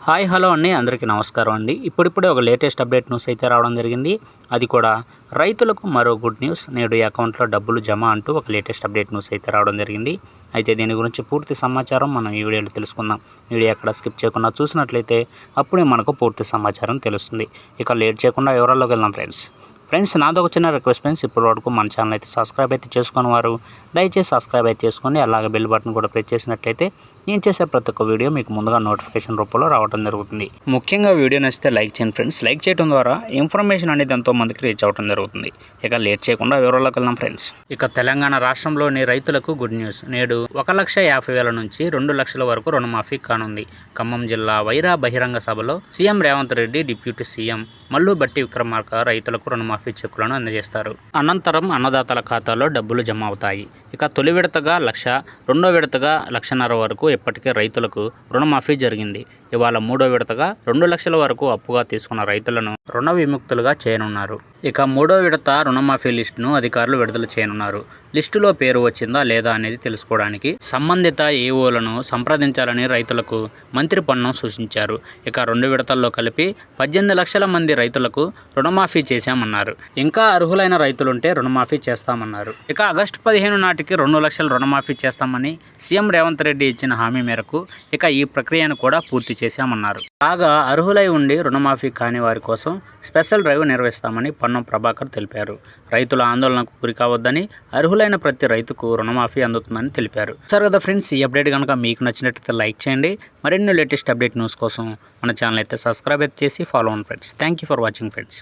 Hi hello అండి, అందరికీ నమస్కారం అండి. ఇప్పుడిప్పుడే ఒక లేటెస్ట్ అప్డేట్ న్యూస్ అయితే రావడం జరిగింది. అది కూడా రైతులకు మరో గుడ్ న్యూస్. నేడు ఈ అకౌంట్లో డబ్బులు జమ అంటూ ఒక లేటెస్ట్ అప్డేట్ న్యూస్ అయితే రావడం జరిగింది. అయితే దీని గురించి పూర్తి సమాచారం మనం ఈ వీడియోలో తెలుసుకుందాం. వీడియో ఎక్కడ స్కిప్ చేయకుండా చూసినట్లయితే అప్పుడే మనకు పూర్తి సమాచారం తెలుస్తుంది. ఇక లేట్ చేయకుండా వివరాల్లోకి వెళ్దాం ఫ్రెండ్స్ నాదొక చిన్న రిక్వెస్ట్ ఫ్రెండ్స్, ఇప్పటి వరకు మన ఛానల్ అయితే సబ్స్క్రైబ్ అయితే చేసుకుని వారు దయచేసి సబ్స్క్రైబ్ అయితే చేసుకోండి. అలాగే బెల్ బటన్ కూడా ప్రెస్ చేసినట్లయితే నేను చేసే ప్రతి ఒక్క వీడియో మీకు ముందుగా నోటిఫికేషన్ రూపంలో రావడం జరుగుతుంది. ముఖ్యంగా వీడియో నచ్చితే లైక్ చేయండి ఫ్రెండ్స్. లైక్ చేయడం ద్వారా ఇన్ఫర్మేషన్ అనేది ఎంతో మందికి రీచ్ అవడం జరుగుతుంది. ఇక లేట్ చేయకుండా వివరాల్లోకి వెళ్దాం ఫ్రెండ్స్. ఇక తెలంగాణ రాష్ట్రంలోని రైతులకు గుడ్ న్యూస్. నేడు 1,50,000 నుంచి 2 లక్షల వరకు రుణమాఫీ కానుంది. ఖమ్మం జిల్లా వైరా బహిరంగ సభలో CM Revanth Reddy, deputy CM Mallu బట్టి విక్రమార్క రైతులకు రుణమాఫీ చెక్కులను అందజేస్తారు. అనంతరం అన్నదాతల ఖాతాలో డబ్బులు జమ అవుతాయి. ఇక తొలి విడతగా 1,00,000, రెండో విడతగా 1,50,000 వరకు ఇప్పటికే రైతులకు రుణమాఫీ జరిగింది. ఇవాళ మూడో విడతగా 2 లక్షల వరకు అప్పుగా తీసుకున్న రైతులను రుణ విముక్తులుగా చేయనున్నారు. ఇక మూడో విడత రుణమాఫీ లిస్టును అధికారులు విడుదల చేయనున్నారు. లిస్టులో పేరు వచ్చిందా లేదా అనేది తెలుసుకోవడానికి సంబంధిత ఏఓలను సంప్రదించాలని రైతులకు మంత్రి పొన్నం సూచించారు. ఇక 2 విడతల్లో కలిపి 18 లక్షల మంది రైతులకు రుణమాఫీ చేశామన్నారు. ఇంకా అర్హులైన రైతులుంటే రుణమాఫీ చేస్తామన్నారు. ఇక ఆగస్టు 15 నాటికి 2 లక్షల రుణమాఫీ చేస్తామని సీఎం రేవంత్ రెడ్డి ఇచ్చిన హామీ మేరకు ఇక ఈ ప్రక్రియను కూడా పూర్తి చేశామన్నారు. కాగా అర్హులై ఉండి రుణమాఫీ కాని వారి కోసం స్పెషల్ డ్రైవ్ నిర్వహిస్తామని పొన్నం ప్రభాకర్ తెలిపారు. రైతుల ఆందోళనకు గురి కావద్దని, అర్హులైన ప్రతి రైతుకు రుణమాఫీ అందుతుందని తెలిపారు. సరే కదా ఫ్రెండ్స్, ఈ అప్డేట్ కనుక మీకు నచ్చినట్లయితే లైక్ చేయండి. మరిన్ని లేటెస్ట్ అప్డేట్ న్యూస్ కోసం మన ఛానల్ అయితే సబ్స్క్రైబ్ చేసి ఫాలో అవ్వండి friends. Thank you for watching friends.